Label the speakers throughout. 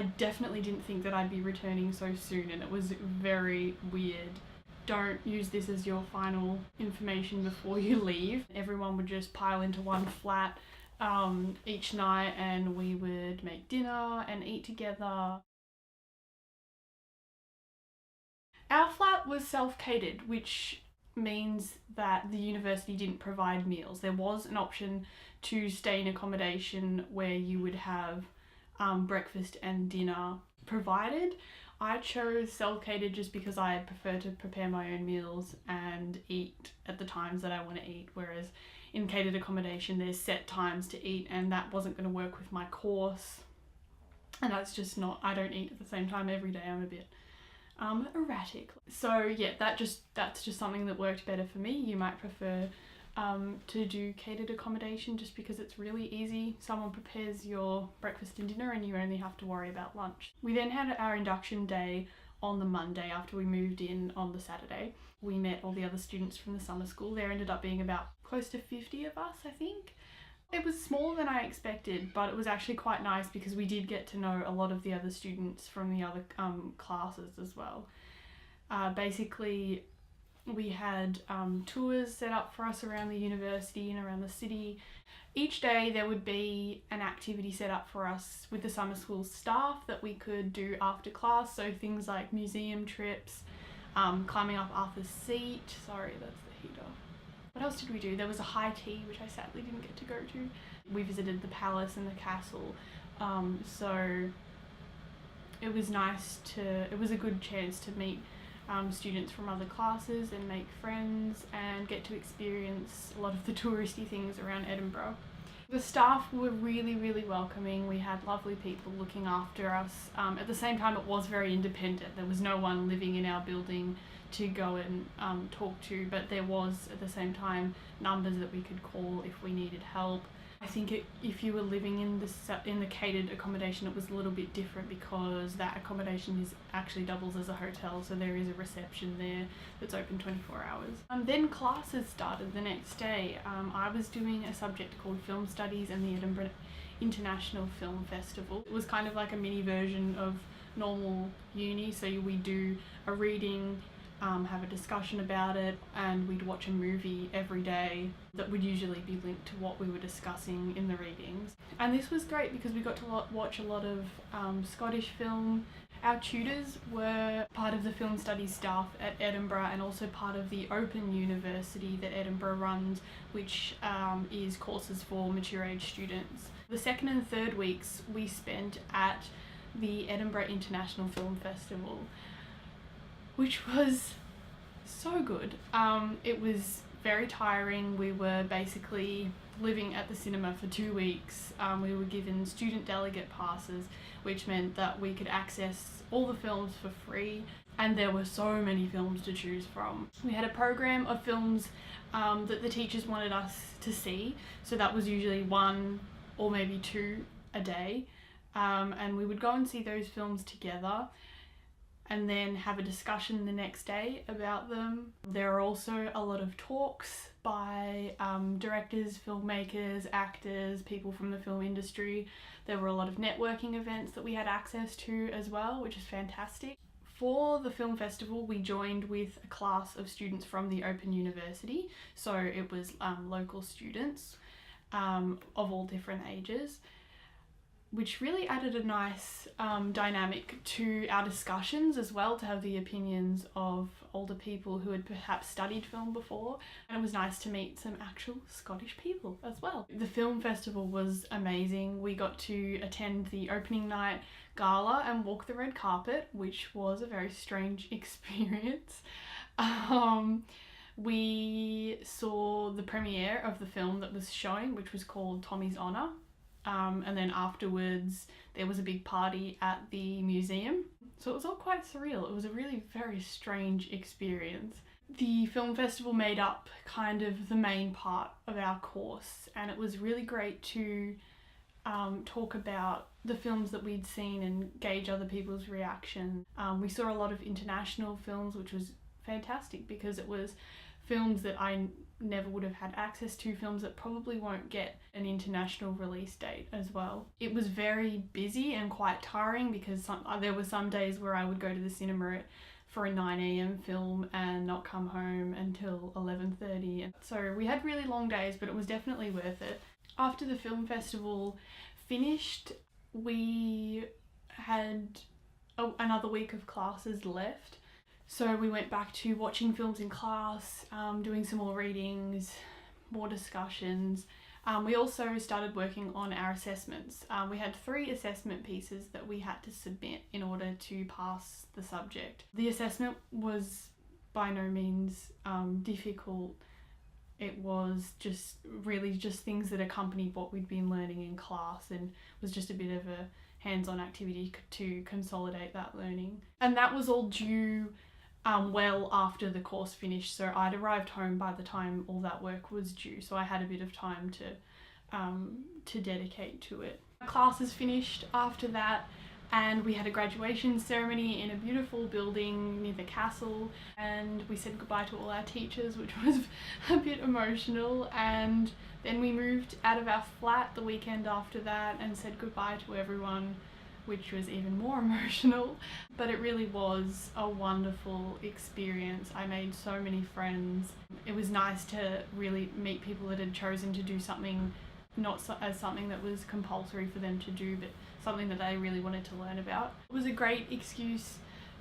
Speaker 1: I definitely didn't think that I'd be returning so soon, and it was very weird. Don't use this as your final information before you leave. Everyone would just pile into one flat each night, and we would make dinner and eat together. Our flat was self-catered, which means that the university didn't provide meals. There was an option to stay in accommodation where you would have breakfast and dinner provided. I chose self-catered just because I prefer to prepare my own meals and eat at the times that I want to eat, whereas in catered accommodation there's set times to eat, and that wasn't going to work with my course, and that's just not, I don't eat at the same time every day. I'm a bit erratic. So yeah, that's just something that worked better for me. You might prefer to do catered accommodation just because it's really easy. Someone prepares your breakfast and dinner and you only have to worry about lunch. We then had our induction day on the Monday after we moved in on the Saturday. We met all the other students from the summer school. There ended up being about close to 50 of us, I think. It was smaller than I expected, but it was actually quite nice because we did get to know a lot of the other students from the other classes as well. Basically, we had tours set up for us around the university and around the city. Each day there would be an activity set up for us with the summer school staff that we could do after class. So things like museum trips, climbing up Arthur's Seat. Sorry, that's the heater. What else did we do? There was a high tea, which I sadly didn't get to go to. We visited the palace and the castle. So it was nice it was a good chance to meet students from other classes and make friends and get to experience a lot of the touristy things around Edinburgh. The staff were really, really welcoming. We had lovely people looking after us. At the same time, it was very independent. There was no one living in our building to go and talk to, but there was at the same time numbers that we could call if we needed help. I think if you were living in the catered accommodation, it was a little bit different because that accommodation actually doubles as a hotel, so there is a reception there that's open 24 hours. Then classes started the next day. I was doing a subject called Film Studies and the Edinburgh International Film Festival. It was kind of like a mini version of normal uni, so we do a reading, have a discussion about it, and we'd watch a movie every day that would usually be linked to what we were discussing in the readings. And this was great because we got to watch a lot of Scottish film. Our tutors were part of the film studies staff at Edinburgh and also part of the Open University that Edinburgh runs, which is courses for mature age students. The second and third weeks we spent at the Edinburgh International Film Festival, which was so good. It was very tiring. We were basically living at the cinema for 2 weeks. We were given student delegate passes, which meant that we could access all the films for free, and there were so many films to choose from. We had a program of films that the teachers wanted us to see, so that was usually 1 or maybe 2 a day, and we would go and see those films together and then have a discussion the next day about them. There are also a lot of talks by directors, filmmakers, actors, people from the film industry. There were a lot of networking events that we had access to as well, which is fantastic. For the film festival, we joined with a class of students from the Open University, so it was local students of all different ages, which really added a nice dynamic to our discussions as well, to have the opinions of older people who had perhaps studied film before. And it was nice to meet some actual Scottish people as well. The film festival was amazing. We got to attend the opening night gala and walk the red carpet, which was a very strange experience. We saw the premiere of the film that was showing, which was called Tommy's Honour. And then afterwards there was a big party at the museum. So it was all quite surreal. It was a really very strange experience. The film festival made up kind of the main part of our course, and it was really great to talk about the films that we'd seen and gauge other people's reaction. We saw a lot of international films, which was fantastic because it was films that I never would have had access to, films that probably won't get an international release date as well. It was very busy and quite tiring because there were some days where I would go to the cinema for a 9 a.m. film and not come home until 11:30. So we had really long days, but it was definitely worth it. After the film festival finished, we had another week of classes left. So we went back to watching films in class, doing some more readings, more discussions. We also started working on our assessments. We had 3 assessment pieces that we had to submit in order to pass the subject. The assessment was by no means difficult. It was just really just things that accompanied what we'd been learning in class, and was just a bit of a hands-on activity to consolidate that learning. And that was all due well after the course finished, so I'd arrived home by the time all that work was due, so I had a bit of time to dedicate to it. Classes finished after that, and we had a graduation ceremony in a beautiful building near the castle, and we said goodbye to all our teachers, which was a bit emotional. And then we moved out of our flat the weekend after that and said goodbye to everyone, which was even more emotional. But it really was a wonderful experience. I made so many friends. It was nice to really meet people that had chosen to do something not as something that was compulsory for them to do, but something that they really wanted to learn about. It was a great excuse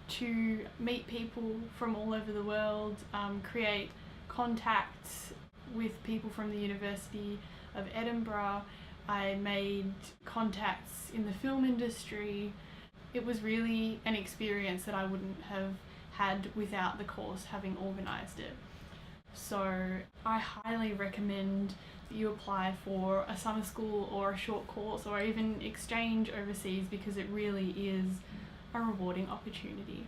Speaker 1: to meet people from all over the world, create contacts with people from the University of Edinburgh. I made contacts in the film industry. It was really an experience that I wouldn't have had without the course having organised it. So I highly recommend that you apply for a summer school or a short course or even exchange overseas, because it really is a rewarding opportunity.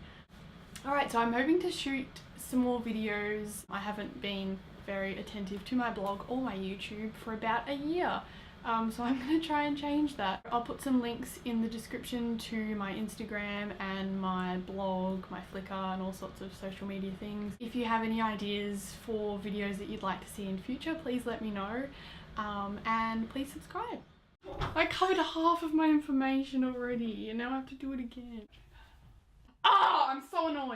Speaker 1: Alright, so I'm hoping to shoot some more videos. I haven't been very attentive to my blog or my YouTube for about a year. So I'm going to try and change that. I'll put some links in the description to my Instagram and my blog, my Flickr, and all sorts of social media things. If you have any ideas for videos that you'd like to see in future, please let me know, and please subscribe. I covered half of my information already and now I have to do it again. Oh, I'm so annoyed.